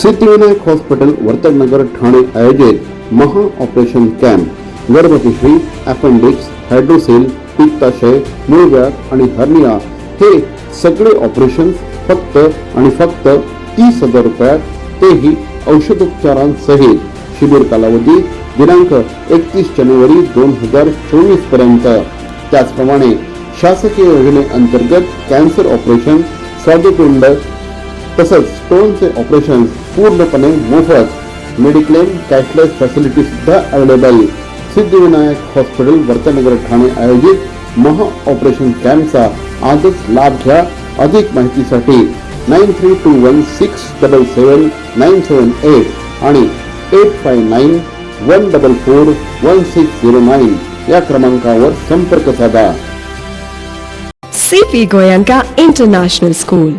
Siddhivinayak hospital Vartak Nagar Thane आयोजित महा operation camp गर्भपिशवी, appendix, हायड्रोसेल, पित्ताशय, मूळव्याध आणि हर्निया हे सगळे ऑपरेशन फक्त आणि फक्त 30,000 रुपयात, तेही औषधोपचारांसहित. शिबिर कालावधी दिनांक 31 जानेवारी 2024 पर्यंत. त्याचप्रमाणे शासकीय योजनेअंतर्गत कॅन्सर ऑपरेशन, स्वादुपिंड तसंच स्टोनचे ऑपरेशन पूर्णपणे मोफत. मेडिक्लेम कॅशलेस फॅसिलिटी सुद्धा अवेलेबल. सिद्धिविनायक हॉस्पिटल वर्तनगर ठाणे आयोजित महा ऑपरेशन कॅम्पचा आजच लाभ घ्या. अधिक माहितीसाठी 9321677978 आणि 8591441609 या क्रमांकावर संपर्क साधा. CP Goenka International School,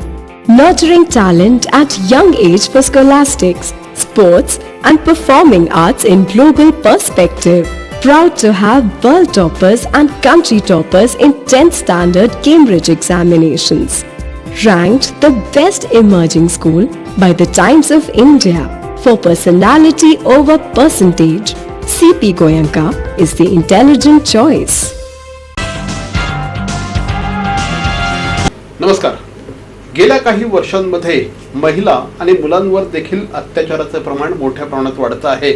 nurturing talent at young age for scholastics, sports and performing arts in global perspective. Proud to have world toppers and country toppers in 10th standard Cambridge examinations. Ranked the best emerging school by the Times of India for personality over percentage. CP Goenka is the intelligent choice. नमस्कार. गेल्या काही वर्षांमध्ये महिला आणि मुलांवर देखील अत्याचाराचे प्रमाण मोठ्या प्रमाणात वाढत आहे.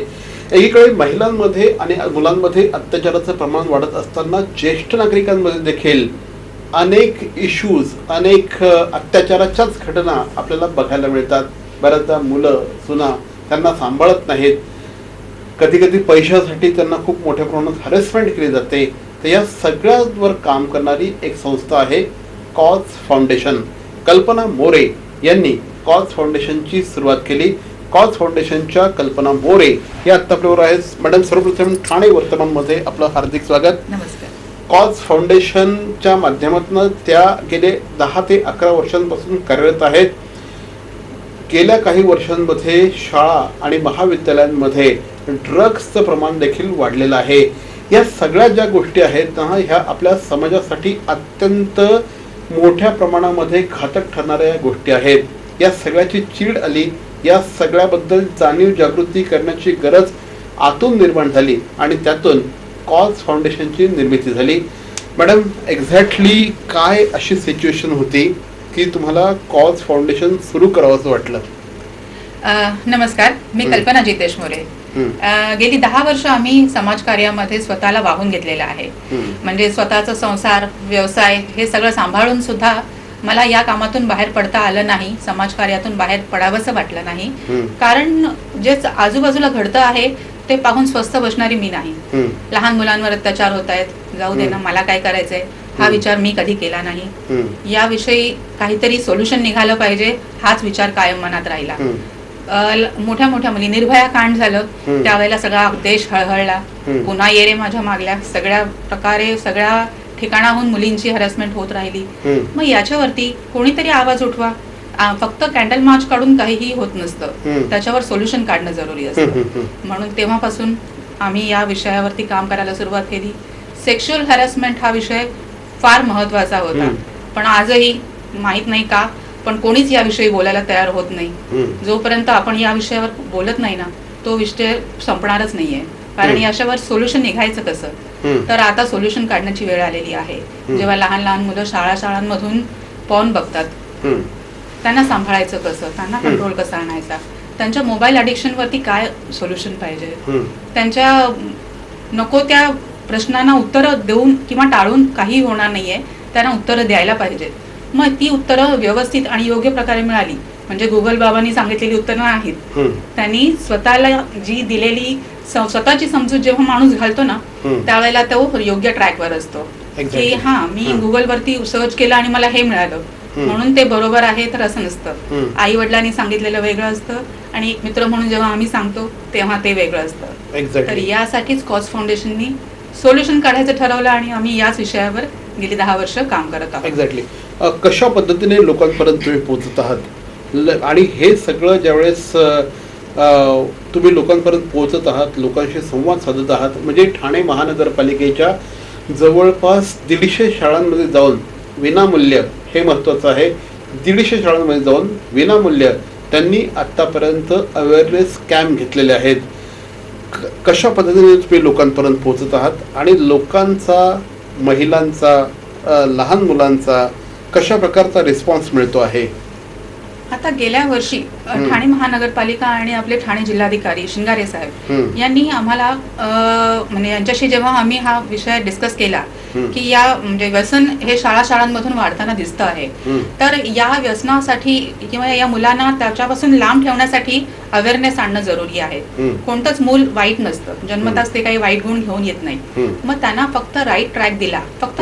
एकीकडे महिलांमध्ये आणि मुलांमध्ये अत्याचाराचे प्रमाण वाढत असताना ज्येष्ठ नागरिकांमध्ये देखील अनेक इश्यूज, अनेक अत्याचाराच्याच घटना आपल्याला बघायला मिळतात. बऱ्याचदा मुलं सुना त्यांना सांभाळत नाहीत. कधी कधी पैशासाठी त्यांना खूप मोठ्या प्रमाणात हॅरेसमेंट केली जाते. तर या सगळ्यावर काम करणारी एक संस्था आहे कॉज फाउंडेशन. कल्पना मोरे यांनी कॉज फाउंडेशनची सुरुवात केली. कॉज फाउंडेशनच्या कल्पना मोरे या आता आपल्यावर आहेत. मॅडम, सर्वप्रथम ठाणे वर्तमानमध्ये आपलं हार्दिक स्वागत. नमस्कार. कॉज फाउंडेशनच्या माध्यमातून त्या गेले 10 ते 11 वर्षांपासून कार्यरत आहेत. गेल्या काही वर्षांमध्ये शाळा आणि महाविद्यालयांमध्ये ड्रग्सचं प्रमाण देखील वाढलेलं आहे. या सगळ्या ज्या गोष्टी आहेत ना, ह्या आपल्या समाजासाठी अत्यंत मोठ्या प्रमाणामध्ये घातक ठरणाऱ्या गोष्टी आहेत. या सगळ्याची चीड आली. या सगळ्याबद्दल जाणीव जागृती करण्याची गरज आतून निर्माण झाली आणि त्यातून कॉज फाउंडेशनची निर्मिती झाली. मॅडम, एक्झॅक्टली काय अशी सिच्युएशन होती की तुम्हाला कॉज फाउंडेशन सुरू करावंसं वाटलं? नमस्कार, मी कल्पना जितेश मोरे. गेली 10 वर्ष आम्ही समाजकार्यामध्ये स्वतःला वाहून घेतलेलं आहे. म्हणजे स्वतःचा संसार, व्यवसाय हे सगळं सांभाळून सुद्धा मला या कामातून बाहेर पडता आलं नाही. समाजकार्यातून बाहेर पडावंसं वाटलं नाही. कारण जे आजूबाजूला घडतं आहे ते पाहून स्वस्थ बसणारी मी नाही. लहान मुलांवर अत्याचार होत आहेत, जाऊ दे ना, मला काय करायचंय हा विचार मी कधी केला नाही. याविषयी काहीतरी सोल्युशन निघालं पाहिजे हाच विचार कायम मनात राहिला. मोठ्या मोठ्या मुली, निर्भया कांड झालं त्यावेळेला सगळा देश हळहळला. पुन्हा ये रे माझ्या मागल्या, सगळ्या प्रकारे सगळ्या ठिकाणाहून मुलींची हॅरेसमेंट होत राहिली. मग याच्यावरती कोणीतरी आवाज उठवा. फक्त कॅन्डल मार्च काढून काहीही होत नसतं, त्याच्यावर सोल्युशन काढणं जरुरी असतं. म्हणून तेव्हापासून आम्ही या विषयावरती काम करायला सुरुवात केली. सेक्शुअल हॅरेसमेंट हा विषय फार महत्वाचा होता, पण आजही माहित नाही का पण कोणीच याविषयी बोलायला तयार होत नाही. जोपर्यंत आपण या विषयावर बोलत नाही ना, तो विषय संपणारच नाहीये. कारण याच्यावर सोल्युशन निघायचं कसं? तर आता सोल्युशन काढण्याची वेळ आलेली आहे. जेव्हा लहान लहान मुलं शाळांमधून पॉर्न बघतात, त्यांना सांभाळायचं कसं, त्यांना कंट्रोल कसा आणायचा, त्यांच्या मोबाईल अडिक्शन वरती काय सोल्युशन पाहिजे, त्यांच्या नको त्या प्रश्नांना उत्तरं देऊन किंवा टाळून काही होणार नाहीये, त्यांना उत्तरं द्यायला पाहिजेत. मग ती उत्तरं व्यवस्थित आणि योग्य प्रकारे मिळाली म्हणजे गुगल बाबांनी सांगितलेली उत्तरं आहेत. त्यांनी स्वतःला जी दिलेली स्वतःची समजूत जेव्हा माणूस घालतो ना, त्यावेळेला तो योग्य ट्रॅकवर असतो की हा मी गुगल वरती सर्च केलं आणि मला हे मिळालं म्हणून ते बरोबर आहे. तर असं नसतं. आई वडिलांनी सांगितलेलं वेगळं असतं आणि एक मित्र म्हणून जेव्हा आम्ही सांगतो तेव्हा ते वेगळं असतं. तर यासाठीच कॉज फाउंडेशननी सोल्युशन काढायचं ठरवलं आणि आम्ही याच विषयावर गेली 10 वर्ष काम करत आहोत. एक्झॅक्टली. कशा पद्धतीने लोकांपर्यंत तुम्ही पोहोचत आहात? आणि हे सगळं ज्यावेळेस तुम्ही लोकांपर्यंत पोहोचत आहात, लोकांशी संवाद साधत आहात, म्हणजे ठाणे महानगरपालिकेच्या जवळपास 150 शाळांमध्ये जाऊन विनामूल्य, हे महत्त्वाचं आहे, 150 शाळांमध्ये जाऊन विनामूल्य त्यांनी आत्तापर्यंत अवेअरनेस कॅम्प घेतलेले आहेत. कशा पद्धतीने तुम्ही लोकांपर्यंत पोहोचत आहात आणि लोकांचा, महिलांचा, लहान मुलांचा कशा प्रकारचा रिस्पॉन्स मिळतो आहे? आता गेल्या वर्षी ठाणे महानगरपालिका आणि आपले ठाणे जिल्हाधिकारी शिंगारे साहेब यांनी आम्हाला म्हणजे यांच्याशी जेव्हा आम्ही हा विषय डिस्कस केला की या म्हणजे व्यसन हे शाळांमधून वाढताना दिसतं आहे, तर या व्यसनासाठी किंवा या मुलांना त्याच्यापासून लांब ठेवण्यासाठी अवेअरनेस आणणं जरुरी आहे. कोणतंच मूल वाईट नसतं, जन्मताच ते काही वाईट गुण घेऊन येत नाही. मग त्यांना फक्त राईट ट्रॅक दिला, फक्त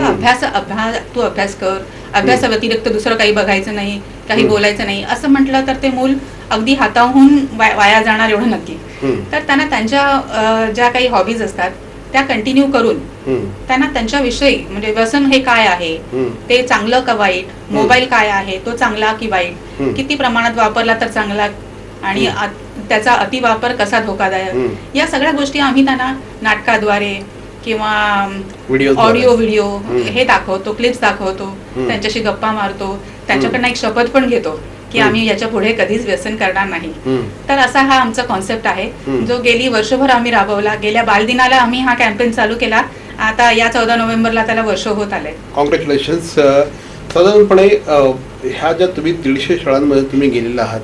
तू अभ्यास कर, अभ्यासाव्यतिरिक्त दुसरं काही बघायचं नाही, काही बोलायचं नाही असं म्हटलं तर ते मूल अगदी हाताहून वाया जाणार एवढं नक्की. तर त्यांना त्यांच्या ज्या काही हॉबीज असतात त्या कंटिन्यू करून त्यांना त्यांच्याविषयी म्हणजे व्यसन हे काय आहे, ते चांगलं का वाईट, मोबाईल काय आहे तो चांगला की वाईट, किती प्रमाणात वापरला तर चांगला आणि त्याचा अतिवापर कसा धोकादायक, या सगळ्या गोष्टी आम्ही त्यांना नाटकाद्वारे किंवा व्हिडिओ हे दाखवतो, क्लिप्स दाखवतो, त्यांच्याशी गप्पा मारतो, त्यांच्याकडनं एक शपथ पण घेतो की आम्ही याच्या पुढे कधीच व्यसन करणार नाही. तर असा हा आमचा कॉन्सेप्ट आहे जो गेली वर्षभर आम्ही राबवला. गेल्या बालदिनाला आम्ही हा कॅम्पेन चालू केला. आता या 14 नोव्हेंबरला त्याला वर्ष होत आलंय. कॉंग्रॅच्युलेशन्स. साधारणपणे ह्या ज्या तुम्ही 150 शाळांमध्ये तुम्ही गेलेला आहात,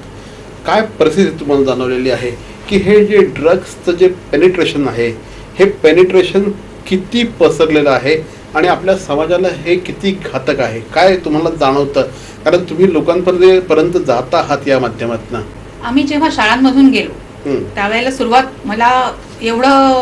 काय परिस्थिती तुम्हाला जाणवलेली आहे की हे जे ड्रग्सचं जे पेनिट्रेशन आहे, हे पेनिट्रेशन किती पसरलेलं आहे आणि आपल्या समाजाला हे किती घातक आहे, काय तुम्हाला जाणवतं? कारण तुम्ही लोकांपर्यंत जात आहात या माध्यमातून. आम्ही जेव्हा शाळांमधून गेलो त्यावेळेला सुरुवात मला एवढं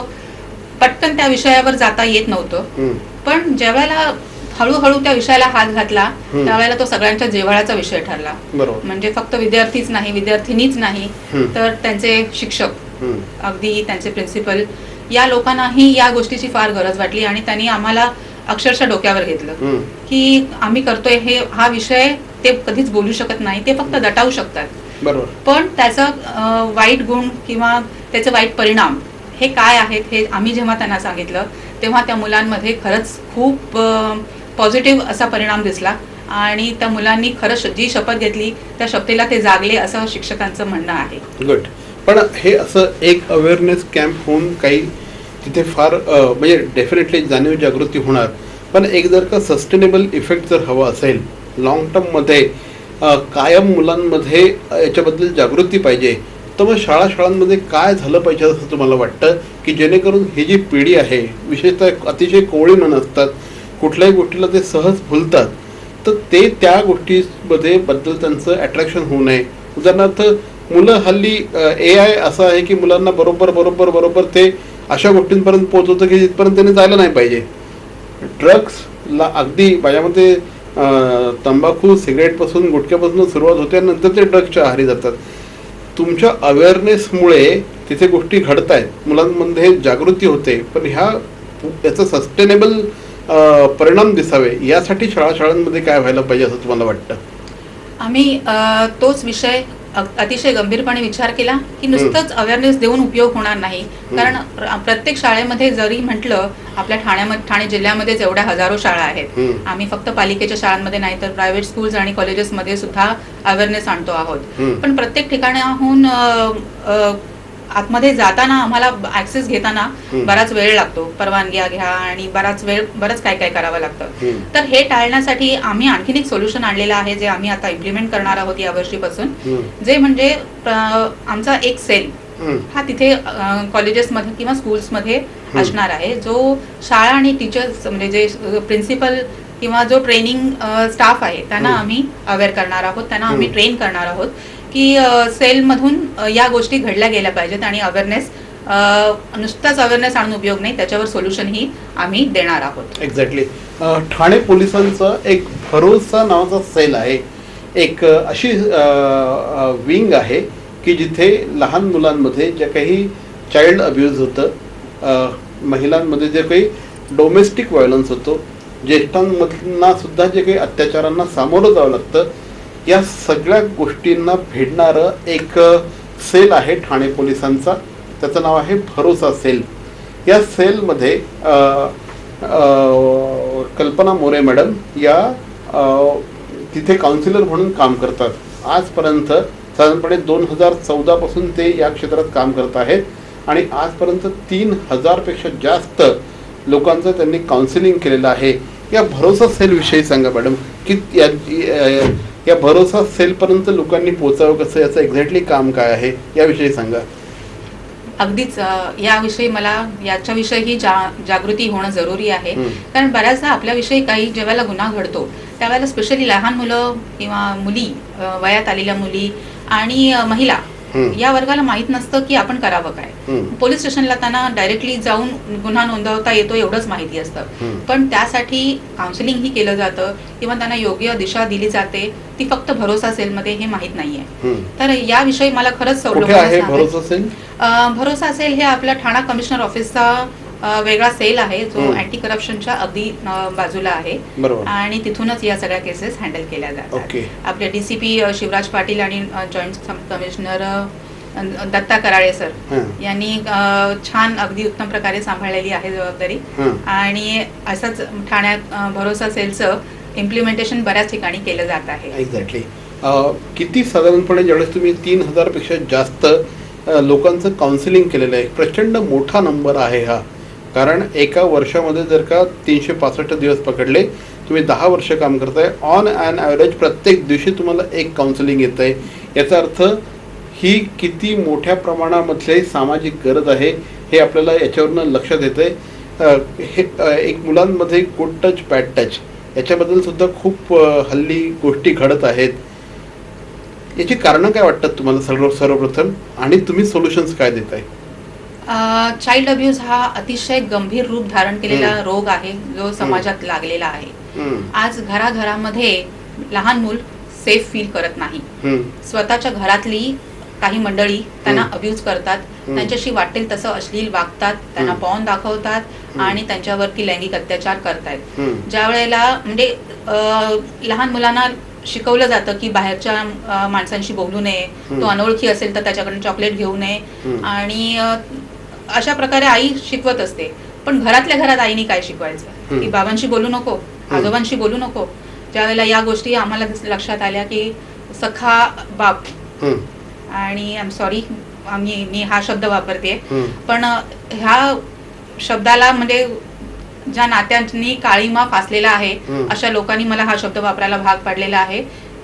पटकन त्या विषयावर जाता येत नव्हतं, पण ज्यावेळेला हळूहळू त्या विषयाला हात घातला त्यावेळेला तो सगळ्यांच्या जिव्हाळ्याचा विषय ठरला. म्हणजे फक्त विद्यार्थीच नाही, विद्यार्थिनीच नाही, तर त्यांचे शिक्षक, अगदी त्यांचे प्रिन्सिपल, या लोकांनाही या गोष्टीची फार गरज वाटली आणि त्यांनी आम्हाला अक्षरशः डोक्यावर घेतलं की आम्ही करतोय हा विषय ते कधीच बोलू शकत नाही, ते फक्त दटावू शकतात, पण त्याचा वाईट गुण किंवा त्याचे वाईट परिणाम हे काय आहेत हे आम्ही जेव्हा त्यांना सांगितलं तेव्हा त्या मुलांमध्ये खरंच खूप पॉझिटिव्ह असा परिणाम दिसला आणि त्या मुलांनी खरंच जी शपथ घेतली त्या शपथेला ते जागले असं शिक्षकांचं म्हणणं आहे. गुड. पण हे असं एक अवेअरनेस कॅम्प होऊन काही तिथे फार म्हणजे डेफिनेटली जाणीव जागृती होणार, पण एक जर का सस्टेनेबल इफेक्ट जर हवा असेल लॉंग टर्ममध्ये, कायम मुलांमध्ये याच्याबद्दल जागृती पाहिजे, तर मग शाळांमध्ये काय झालं पाहिजे असं तुम्हाला वाटतं की जेणेकरून ही जी पिढी आहे, विशेषतः अतिशय कोवळी मन असतात, कुठल्याही गोष्टीला ते सहज भुलतात, तर ते त्या गोष्टीमध्ये बद्दल त्यांचं अट्रॅक्शन होऊ नये. उदाहरणार्थ मुलं हल्ली AI असं आहे की मुलांना बरोबर ते अशा गोष्टींपर्यंत पोहोचवतं की जिथपर्यंत त्यांनी जायला नाही पाहिजे. ड्रग्सला अगदी माझ्यामध्ये तंबाखू, सिगरेटपासून, गुटख्यापासून सुरुवात होते आणि नंतर ते ड्रग्सच्या आहारी जातात. तुमच्या अवेअरनेसमुळे तिथे गोष्टी घडत आहेत, मुलांमध्ये जागृती होते, पण याचं सस्टेनेबल परिणाम दिसावे यासाठी शाळांमध्ये काय व्हायला पाहिजे असं तुम्हाला वाटतं? आम्ही तोच विषय अतिशय गंभीरपणे विचार केला की नुसतंच अवेअरनेस देऊन उपयोग होणार नाही, कारण प्रत्येक शाळेमध्ये जरी म्हटलं आपल्या ठाणे जिल्ह्यामध्येच एवढ्या हजारो शाळा आहेत, आम्ही फक्त पालिकेच्या शाळांमध्ये नाही तर प्रायव्हेट स्कूल्स आणि कॉलेजेसमध्ये सुद्धा अवेअरनेस आणतो आहोत, पण प्रत्येक ठिकाणाहून आतमध्ये जाताना आम्हाला ऍक्सेस घेताना बराच वेळ लागतो, परवानग्या घ्या आणि बरंच काय करावं लागतं. तर हे टाळण्यासाठी आम्ही आणखीन एक सोल्युशन आणलेलं आहे जे आम्ही आता इम्प्लिमेंट करणार आहोत या वर्षीपासून, जे म्हणजे आमचा एक सेल हा तिथे कॉलेजेसमध्ये किंवा स्कूल्समध्ये असणार आहे, जो शाळा आणि टीचर्स म्हणजे जे प्रिन्सिपल किंवा जो ट्रेनिंग स्टाफ आहे त्यांना आम्ही अवेअर करणार आहोत, त्यांना आम्ही ट्रेन करणार आहोत की सेलमधून या गोष्टी घडल्या गेल्या पाहिजेत आणि अवेअरनेस नुसताच अवेअरनेस आणून उपयोग नाही, त्याच्यावर सोल्युशनही आम्ही देणार आहोत. एक्झॅक्टली. ठाणे पोलिसांचा एक भरोसा नावाचा सेल आहे, एक अशी विंग आहे की जिथे लहान मुलांमध्ये जे काही चाइल्ड अब्यूज होतं, महिलांमध्ये जे काही डोमेस्टिक व्हायलन्स होतो, ज्येष्ठांमधना सुद्धा जे काही अत्याचारांना सामोरं जावं लागतं, या सगळ्या गोष्टींना भेटणारं एक सेल आहे ठाणे पोलिसांचा, त्याचं नाव आहे भरोसा सेल. या सेलमध्ये कल्पना मोरे मॅडम या तिथे काउन्सिलर म्हणून काम करतात. आजपर्यंत साधारणपणे 2014 पासून ते या क्षेत्रात काम करत आहेत आणि आजपर्यंत 3000 पेक्षा जास्त लोकांचं त्यांनी काउन्सिलिंग केलेलं आहे. या भरोसा सेल विषयी सांगा मॅडम, की या भरोसा सेलपर्यंत लोकांनी पोहोचावं कसं, याचं एक्झॅक्टली काम काय आहे याविषयी सांगा. अगदीच याविषयी मला याच्याविषयी जागृती होणं जरुरी आहे. कारण बऱ्याचदा आपल्याविषयी काही जेव्हा गुन्हा घडतो त्यावेळेला स्पेशली लहान मुलं किंवा मुली, वयात आलेल्या मुली आणि महिला या वर्गाला माहीत नसतं की आपण करावं काय. पोलीस स्टेशनला त्यांना डायरेक्टली जाऊन गुन्हा नोंदवता येतो एवढंच माहिती असतं, पण त्यासाठी काउन्सिलिंग ही केलं जातं किंवा त्यांना योग्य दिशा दिली जाते, ती फक्त भरोसा सेलमध्ये हे माहीत नाहीये. तर याविषयी मला खरंच भरोसा सेल हे आपल्या ठाणा कमिशनर ऑफिसचा वेगळा सेल आहे जो अँटी करप्शनच्या अगदी बाजूला आहे आणि तिथूनच या सगळ्या केसेस हँडल केल्या जातात. आपले DCP शिवराज पाटील आणि joint commissioner Datta Karale sir यांनी छान अगदी उत्तम प्रकारे सांभाळलेली आहे जबाबदारी आणि असंच ठाण्यात भरोसा सेलचं इम्प्लिमेंटेशन बऱ्याच ठिकाणी केलं जात आहे. एक्झॅक्टली किती साधारणपणे ज्यावेळेस तुम्ही 3000 पेक्षा जास्त लोकांचं काउन्सिलिंग केलेलं आहे, प्रचंड मोठा नंबर आहे हा. कारण एका वर्षामध्ये जर का 365 दिवस पकडले, तुम्ही 10 वर्ष काम करताय, ऑन ॲन ॲव्हरेज प्रत्येक दिवशी तुम्हाला एक काउन्सिलिंग येत आहे. याचा अर्थ ही किती मोठ्या प्रमाणामधली सामाजिक गरज आहे हे आपल्याला याच्यावरनं लक्षात येतं आहे. हे एक मुलांमध्ये गुड टच बॅड टच याच्याबद्दल सुद्धा खूप हल्ली गोष्टी घडत आहेत. याची कारणं काय वाटतात तुम्हाला सर्वप्रथम, आणि तुम्ही सोल्युशन्स काय देताय? चाइल्ड अब्यूज हा अतिशय गंभीर रूप धारण केलेला रोग आहे जो समाजात लागलेला आहे. आज घराघरामध्ये लहान मूल सेफ फील करत नाही. स्वतःच्या घरातली काही मंडळी त्यांना अब्यूज करतात, त्यांच्याशी वाटेल तसं अश्लील वागतात, त्यांना पॉर्न दाखवतात आणि त्यांच्यावरती लैंगिक अत्याचार करतायत. ज्या वेळेला म्हणजे लहान मुलांना शिकवलं जातं की बाहेरच्या माणसांशी बोलू नये, तो अनोळखी असेल तर त्याच्याकडून चॉकलेट घेऊ नये आणि अशा प्रकारे आई शिकवत असते. पण घरातल्या घरात आईने काय शिकवायचं की बाबांशी बोलू नको, आजोबांशी बोलू नको. ज्यावेळेला या गोष्टी आम्हाला लक्षात आल्या की सखा बाप, आणि आय एम सॉरी मी हा शब्द वापरते, पण ह्या शब्दाला म्हणजे ज्या नात्यांनी काळीमा फासलेला आहे अशा लोकांनी मला हा शब्द वापरायला भाग पाडलेला आहे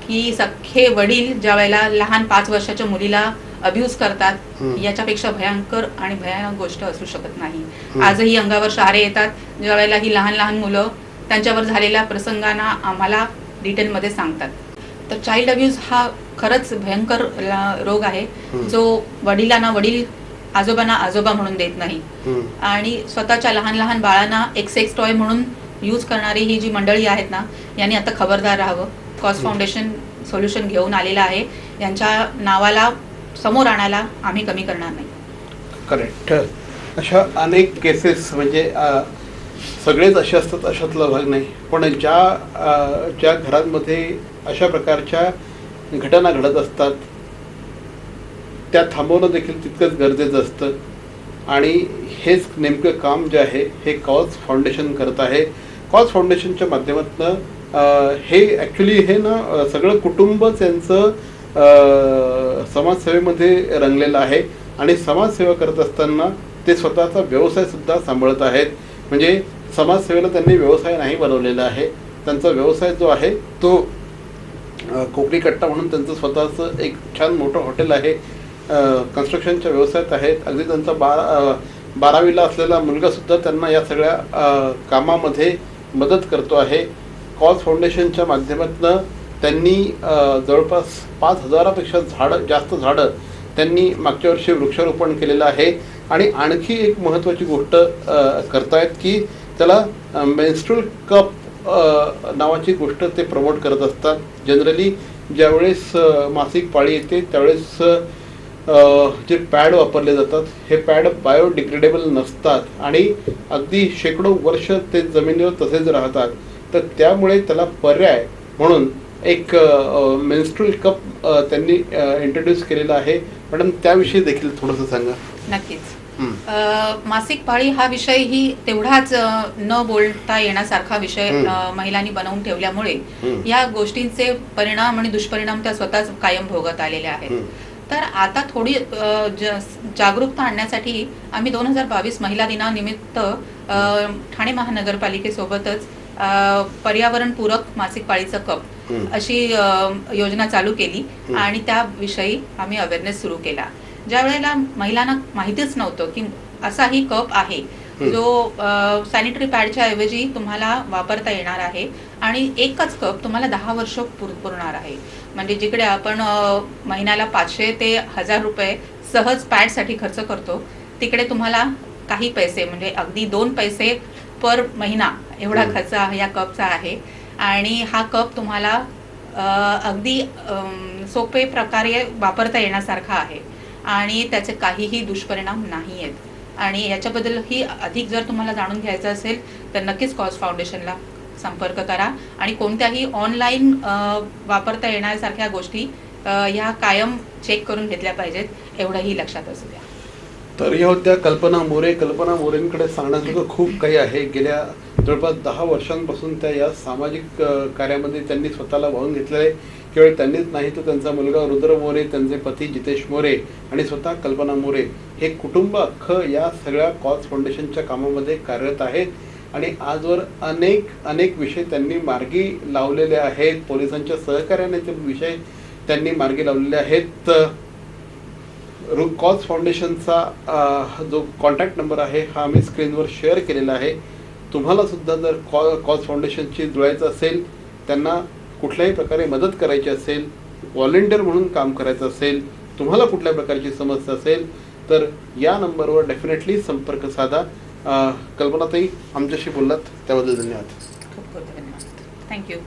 की सख्खे वडील ज्या वेळेला लहान 5 वर्षाच्या मुलीला अब्यूज करतात, याच्यापेक्षा भयंकर आणि भयानक गोष्ट असू शकत नाही. आजही अंगावर शहारे येतात ज्या वेळेला ही लहान लहान मुलं त्यांच्यावर झालेल्या प्रसंगांना आम्हाला डिटेलमध्ये सांगतात. तर चाइल्ड अब्यूज हा खरंच भयंकर रोग आहे जो वडिलांना वडील, आजोबांना आजोबा म्हणून देत नाही आणि स्वतःच्या लहान लहान बाळांना एक सेक्स टॉय म्हणून यूज करणारी ही जी मंडळी आहेत ना, यांनी आता खबरदार राहावं. कॉज फाउंडेशन सोल्युशन घेऊन आलेलं आहे. यांच्या नावाला समोर आणायला आम्ही कमी करणार नाही. करेक्ट. अशा अनेक केसेस म्हणजे सगळेच असे असतात अशातला भाग नाही, पण ज्या घरांमध्ये अशा प्रकारच्या घटना घडत असतात त्या थांबवणं देखील तितकंच गरजेचं असतं. आणि हेच नेमकं काम जे आहे हे कॉज फाउंडेशन करत आहे. कॉज फाउंडेशनच्या माध्यमातून हे ॲक्च्युली हे ना सगळं कुटुंबच यांचं समाजसेवेमध्ये रंगलेलं आहे आणि समाजसेवा करत असताना ते स्वतःचा व्यवसायसुद्धा सांभाळत आहेत. म्हणजे समाजसेवेला त्यांनी व्यवसाय नाही बनवलेला आहे. त्यांचा व्यवसाय जो आहे तो कोकणी कट्टा म्हणून त्यांचं स्वतःचं एक छान मोठं हॉटेल आहे. कन्स्ट्रक्शनच्या व्यवसायात आहेत. अगदी त्यांचा 12वीला असलेला मुलगासुद्धा त्यांना या सगळ्या कामामध्ये मदत करतो आहे. कॉज फाउंडेशनच्या माध्यमातून त्यांनी जवळपास 5000पेक्षा जास्त झाडं त्यांनी मागच्या वर्षी वृक्षारोपण केलेलं आहे. आणि आणखी एक महत्त्वाची गोष्ट करतायत की त्याला मेन्स्ट्रुअल कप नावाची गोष्ट ते प्रमोट करत असतात. जनरली ज्यावेळेस मासिक पाळी येते त्यावेळेस जे पॅड वापरले जातात हे पॅड बायोडिग्रेडेबल नसतात आणि अगदी शेकडो वर्ष ते जमिनीवर तसेच राहतात. तर त्यामुळे त्याला पर्याय म्हणून एक मेन्स्ट्रुअल कप त्यांनी इंट्रोड्यूस केलेला आहे. मॅडम त्याविषयी देखील थोडंसं सांगा. नक्कीच. मासिक पाळी हा विषय ही तेवढाच न बोलता येण्यासारखा विषय महिलांनी बनवून ठेवल्यामुळे या गोष्टींचे परिणाम आणि दुष्परिणाम त्या स्वतःच कायम भोगत आलेल्या आहेत. तर आता थोडी जागरूकता आणण्यासाठी आम्ही 2022 महिला दिनानिमित्त ठाणे महानगरपालिकेसोबतच पर्यावरणपूरक मासिक पाळीचं कप अशी योजना चालू केली आणि त्याविषयी आम्ही अवेअरनेस सुरू केला. ज्या वेळेला महिलांना माहितीच नव्हतं की असाही कप आहे जो सॅनिटरी पॅडच्या ऐवजी तुम्हाला वापरता येणार आहे आणि एकच कप तुम्हाला 10 वर्ष पुरणार आहे. म्हणजे जिकडे आपण महिन्याला 500 ते 1000 रुपये सहज पॅडसाठी खर्च करतो, तिकडे तुम्हाला काही पैसे म्हणजे अगदी 2 पैसे पर महिना एवढा खर्च या कपचा आहे. आणि हा कप तुम्हाला अगदी सोपे प्रकारे वापरता येण्यासारखा आहे आणि त्याचे काहीही दुष्परिणाम नाही आहेत. आणि याच्याबद्दलही अधिक जर तुम्हाला जाणून घ्यायचं असेल तर नक्कीच कॉज फाउंडेशनला संपर्क करा आणि कोणत्याही ऑनलाईन वापरता येण्यासारख्या गोष्टी ह्या कायम चेक करून घेतल्या पाहिजेत, एवढंही लक्षात असू द्या. तर या होत्या कल्पना मोरे. कल्पना मोरेंकडे सांगण्यासारखं खूप काही आहे. गेल्या जवळपास 10 वर्षांपासून त्या या सामाजिक कार्यामध्ये त्यांनी स्वतःला वाहून घेतलेलं आहे. केवळ त्यांनीच नाही तर त्यांचा मुलगा रुद्र मोरे, त्यांचे पती जितेश मोरे आणि स्वतः कल्पना मोरे हे कुटुंब अख्खं या सगळ्या कॉज फाउंडेशनच्या कामामध्ये कार्यरत आहेत. आणि आजवर अनेक विषय त्यांनी मार्गी लावलेले आहेत. पोलिसांच्या सहकार्याने ते विषय त्यांनी मार्गी लावलेले आहेत. कॉज फाउंडेशनचा जो कॉन्टॅक्ट नंबर आहे हा आम्ही स्क्रीनवर शेअर केलेला आहे. तुम्हाला सुद्धा जर कॉज फाउंडेशनशी जुळायचं असेल, त्यांना कुठल्याही प्रकारे मदत करायची असेल, व्हॉलेंटियर म्हणून काम करायचं असेल, तुम्हाला कुठल्या प्रकारची समस्या असेल तर या नंबरवर डेफिनेटली संपर्क साधा. कल्पनाताई, आमच्याशी बोललात त्याबद्दल धन्यवाद. खूप खूप धन्यवाद. थँक्यू.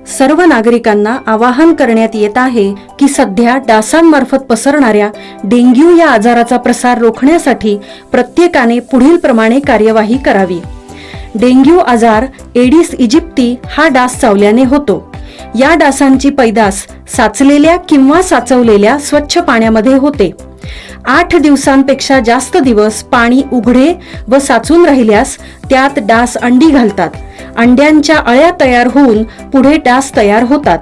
सर्व नागरिकांना आवाहन करण्यात येत आहे की सध्या डासांमार्फत पसरणाऱ्या डेंग्यू या आजाराचा प्रसार रोखण्यासाठी प्रत्येकाने पुढील प्रमाणे कार्यवाही करावी. डेंग्यू आजार एडिस इजिप्ती हा डास चावल्याने होतो. या डासांची पैदास साचलेल्या किंवा साचवलेल्या स्वच्छ पाण्यामध्ये होते. 8 दिवसांपेक्षा जास्त दिवस पाणी उघडे व साचून राहिल्यास त्यात डास अंडी घालतात. अंड्यांच्या अळ्या तयार होऊन पुढे डास तयार होतात.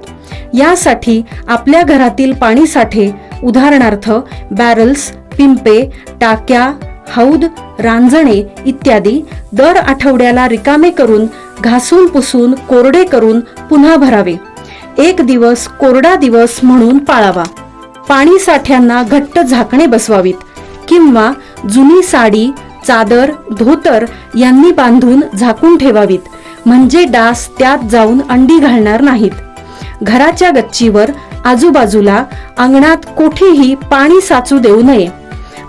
यासाठी आपल्या घरातील पाणी साठे उदाहरणार्थ बॅरल्स, पिंपे, टाक्या, हौद, रांजणे इत्यादी दर आठवड्याला रिकामे करून घासून पुसून कोरडे करून पुन्हा भरावे. 1 दिवस कोरडा दिवस म्हणून पाळावा. पाणी साठ्यांना घट्ट झाकणे बसवावीत किंवा जुनी साडी, चादर, धोतर यांनी बांधून झाकून ठेवावीत, म्हणजे डास त्यात जाऊन अंडी घालणार नाहीत. घराच्या गच्चीवर, आजूबाजूला, अंगणात कोठेही पाणी साचू देऊ नये.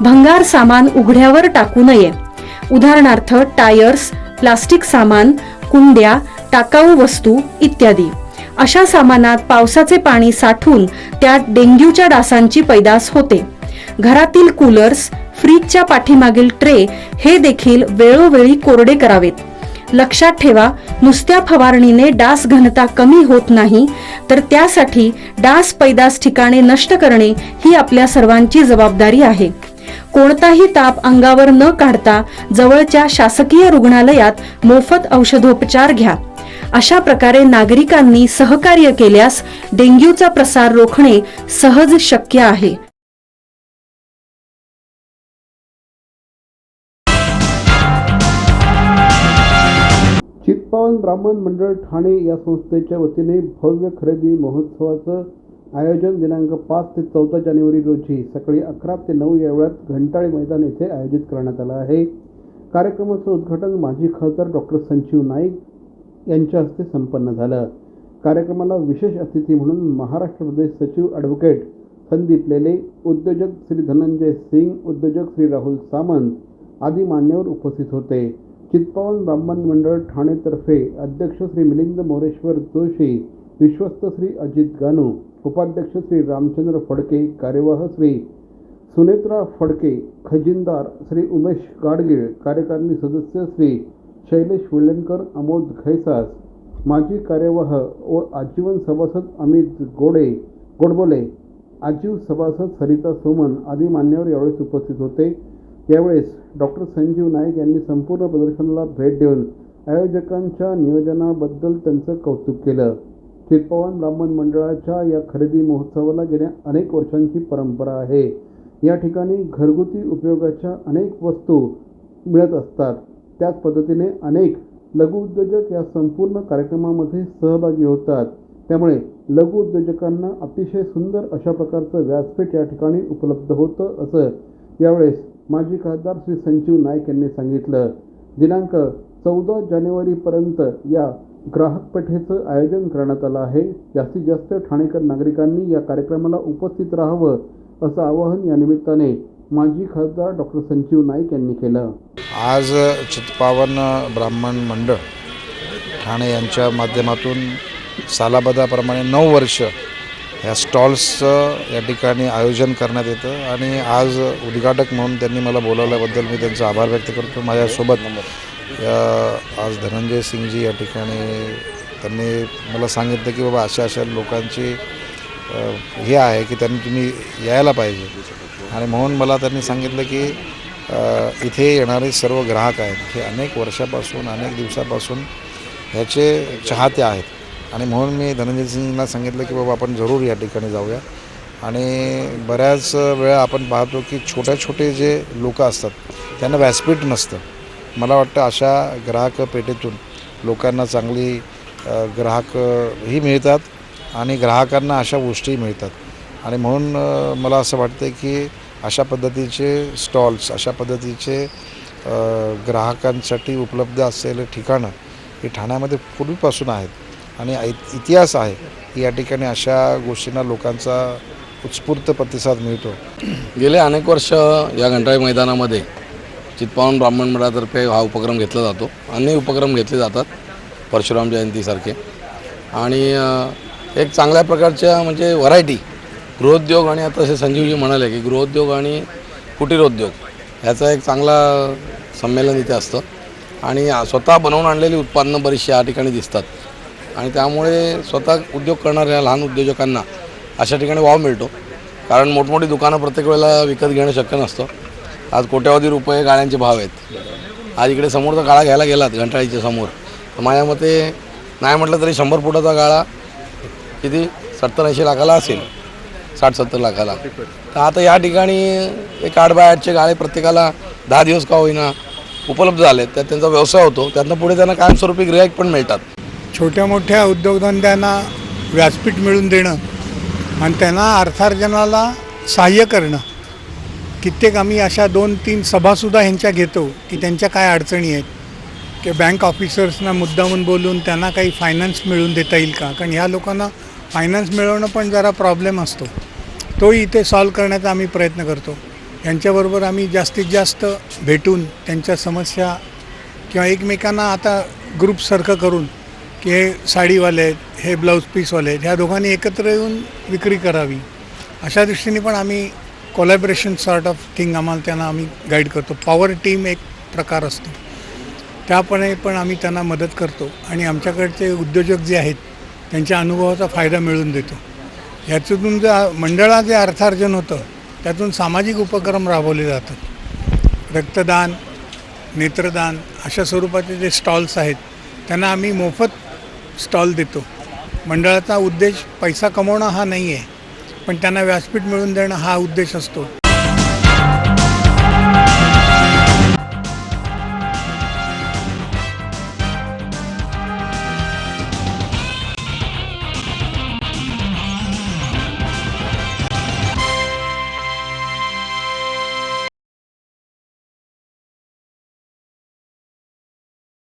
भंगार सामान उघड्यावर टाकू नये. उदाहरणार्थ टायर्स, प्लास्टिक सामान, कुंड्या, टाकाऊ वस्तू इत्यादी. अशा सामानात पावसाचे पाणी साठून त्यात डेंग्यूच्या डासांची पैदास होते. घरातील कूलर्स, फ्रीजच्या पाठीमागील ट्रे हे देखील वेळोवेळी कोरडे करावेत. लक्षात ठेवा, नुसत्या फवारणीने डास घनता कमी होत नाही, तर त्यासाठी डास पैदास ठिकाणे नष्ट करणे ही आपल्या सर्वांची जबाबदारी आहे. कोणताही ताप अंगावर न काढता जवळच्या शासकीय रुग्णालयात मोफत औषधोपचार घ्या. अशा प्रकारे नागरिकांनी सहकार्य केल्यास डेंग्यूचा प्रसार रोखणे सहज शक्य आहे. चित्पावन ब्राह्मण मंडळ ठाणे या संस्थेच्या वतीने भव्य खरेदी महोत्सवाचं आयोजन दिनांक 5 ते 14 जानेवारी रोजी सकाळी 11 ते 9 या वेळात घंटाळे मैदान येथे आयोजित करण्यात आलं आहे. कार्यक्रमाचं उद्घाटन माजी खासदार डॉक्टर संजीव नाईक यांच्या हस्ते संपन्न झालं. कार्यक्रमाला विशेष अतिथी म्हणून महाराष्ट्र प्रदेश सचिव ॲडव्होकेट संदीप लेले, उद्योजक श्री धनंजय सिंग, उद्योजक श्री राहुल सामंत आदी मान्यवर उपस्थित होते. चित्पावन ब्राह्मण मंडळ ठाणेतर्फे अध्यक्ष श्री मिलिंद मोरेश्वर जोशी, विश्वस्त श्री अजित गानू, उपाध्यक्ष श्री रामचंद्र फडके, कार्यवाह श्री सुनेत्रा फडके, खजिनदार श्री उमेश गाडगीळ, कार्यकारिणी सदस्य श्री शैलेश वेळणकर, अमोद खैसास, माजी कार्यवाह व आजीवन सभासद अमित गोडबोले, आजीव सभासद सरिता सोमन आदी मान्यवर यावेळेस उपस्थित होते। यावेळेस डॉक्टर संजीव नाईक यांनी संपूर्ण प्रदर्शनाला भेट देऊन आयोजकांच्या नियोजनाबद्दल त्यांचं कौतुक केलं। चित्पावन ब्राह्मण मंडळाच्या या खरेदी महोत्सवाला गेल्या अनेक वर्षांची परंपरा आहे। या ठिकाणी घरगुती उपयोगाच्या अनेक वस्तू मिळत असतात। त्याच पद्धतीने अनेक लघुउद्योजक या संपूर्ण कार्यक्रमामध्ये सहभागी होतात। त्यामुळे लघुउद्योजकांना अतिशय सुंदर अशा प्रकारचं व्यासपीठ या ठिकाणी उपलब्ध होतं असं यावेळेस माजी खासदार श्री संजीव नाईक यांनी सांगितलं। दिनांक 14 जानेवारीपर्यंत या ग्राहक पेठेचं आयोजन करण्यात आलं आहे। जास्तीत जास्त ठाणेकर नागरिकांनी या कार्यक्रमाला उपस्थित राहावं असं आवाहन या निमित्ताने माजी खासदार डॉक्टर संजीव नाईक यांनी केलं। आज चित्पावन ब्राह्मण मंडळ ठाणे यांच्या माध्यमातून सालाबदाप्रमाणे 9 वर्ष ह्या स्टॉल्सचं या ठिकाणी आयोजन करण्यात येतं आणि आज उद्घाटक म्हणून त्यांनी मला बोलावल्याबद्दल मी त्यांचा आभार व्यक्त करतो। माझ्यासोबत आज धनंजय सिंगजी या ठिकाणी त्यांनी मला सांगितलं की बाबा अशा लोकांची हे आहे की त्यांनी तुम्ही यायला पाहिजे आणि म्हणून मला त्यांनी सांगितलं की इथे येणारे सर्व ग्राहक आहेत हे अनेक वर्षापासून अनेक दिवसापासून ह्याचे चाहते आहेत आणि म्हणून मी धनंजय सिंगला सांगितलं की बाबा आपण जरूर या ठिकाणी जाऊया। आणि बऱ्याच वेळा आपण पाहतो की छोटे जे लोक असतात त्यांना व्यासपीठ नसतं। मला वाटतं अशा ग्राहक पेठेतून लोकांना चांगली ग्राहकही मिळतात आणि ग्राहकांना अशा गोष्टी मिळतात आणि म्हणून मला असं वाटतं की अशा पद्धतीचे स्टॉल्स अशा पद्धतीचे ग्राहकांसाठी उपलब्ध असलेले ठिकाणं ही ठाण्यामध्ये पूर्वीपासून आहेत आणि इतिहास आहे की या ठिकाणी अशा गोष्टींना लोकांचा उत्स्फूर्त प्रतिसाद मिळतो। गेले अनेक वर्ष या घंटाळी मैदानामध्ये चित्पावन ब्राह्मण मंडळातर्फे हा उपक्रम घेतला जातो। अनेक उपक्रम घेतले जातात परशुराम जयंतीसारखे आणि एक चांगल्या प्रकारच्या म्हणजे व्हरायटी गृहोद्योग आणि आता असे संजीवजी म्हणाले की गृहोद्योग आणि कुटीरोद्योग ह्याचा एक चांगला संमेलन इथे असतं आणि स्वतः बनवून आणलेली उत्पादनं बरीचशी या ठिकाणी दिसतात आणि त्यामुळे स्वतः उद्योग करणाऱ्या लहान उद्योजकांना अशा ठिकाणी वाव मिळतो। कारण मोठमोठी दुकानं प्रत्येक वेळेला विकत घेणं शक्य नसतं। आज कोट्यावधी रुपये गाळ्यांचे भाव आहेत। आज इकडे समोरचा गाळा घ्यायला गेलात घंटाळीच्या समोर तर माझ्या मते नाही म्हटलं तरी 100 फुटाचा गाळा किती 70-80 लाखाला असेल, 60-70 लाखाला। तर आता या ठिकाणी एक 8x8चे गाळे प्रत्येकाला 10 दिवस का होईना उपलब्ध झाले, त्यात त्यांचा व्यवसाय होतो, त्यातनं पुढे त्यांना कायमस्वरूपी गिऱ्हाईक पण मिळतात। छोट्या मोठ्या उद्योगधंद्यांना व्यासपीठ मिळवून देणं आणि त्यांना अर्थार्जनाला सहाय्य करणं। कित्येक आम्ही अशा 2-3 सभासुद्धा ह्यांच्या घेतो की त्यांच्या काय अडचणी आहेत की बँक ऑफिसर्सना मुद्दामून बोलून त्यांना काही फायनान्स मिळवून देता येईल का, कारण ह्या लोकांना फायनान्स मिळवणं पण जरा प्रॉब्लेम असतो, तोही इथे सॉल्व करण्याचा आम्ही प्रयत्न करतो। यांच्याबरोबर आम्ही जास्तीत जास्त भेटून त्यांच्या समस्या किंवा एकमेकांना आता ग्रुपसारखं करून की हे साडीवाले आहेत, हे ब्लाऊज पीसवाले आहेत, ह्या दोघांनी एकत्र येऊन विक्री करावी अशा दृष्टीने पण आम्ही कोलॅबरेशन सॉर्ट ऑफ थिंग त्यांना आम्ही गाईड करतो। पॉवर टीम एक प्रकार असतो, त्यापणे पण आम्ही त्यांना मदत करतो आणि आमच्याकडचे उद्योजक जे आहेत त्यांच्या अनुभवाचा फायदा मिळवून देतो। ह्याच्यातून जे मंडळात जे अर्थार्जन होतं त्यातून सामाजिक उपक्रम राबवले जातात। रक्तदान, नेत्रदान अशा स्वरूपाचे जे स्टॉल्स आहेत त्यांना आम्ही मोफत स्टॉल देतो। मंडळाचा उद्देश पैसा कमवणं हा नाही आहे, पण त्यांना व्यासपीठ मिळवून देणं हा उद्देश असतो।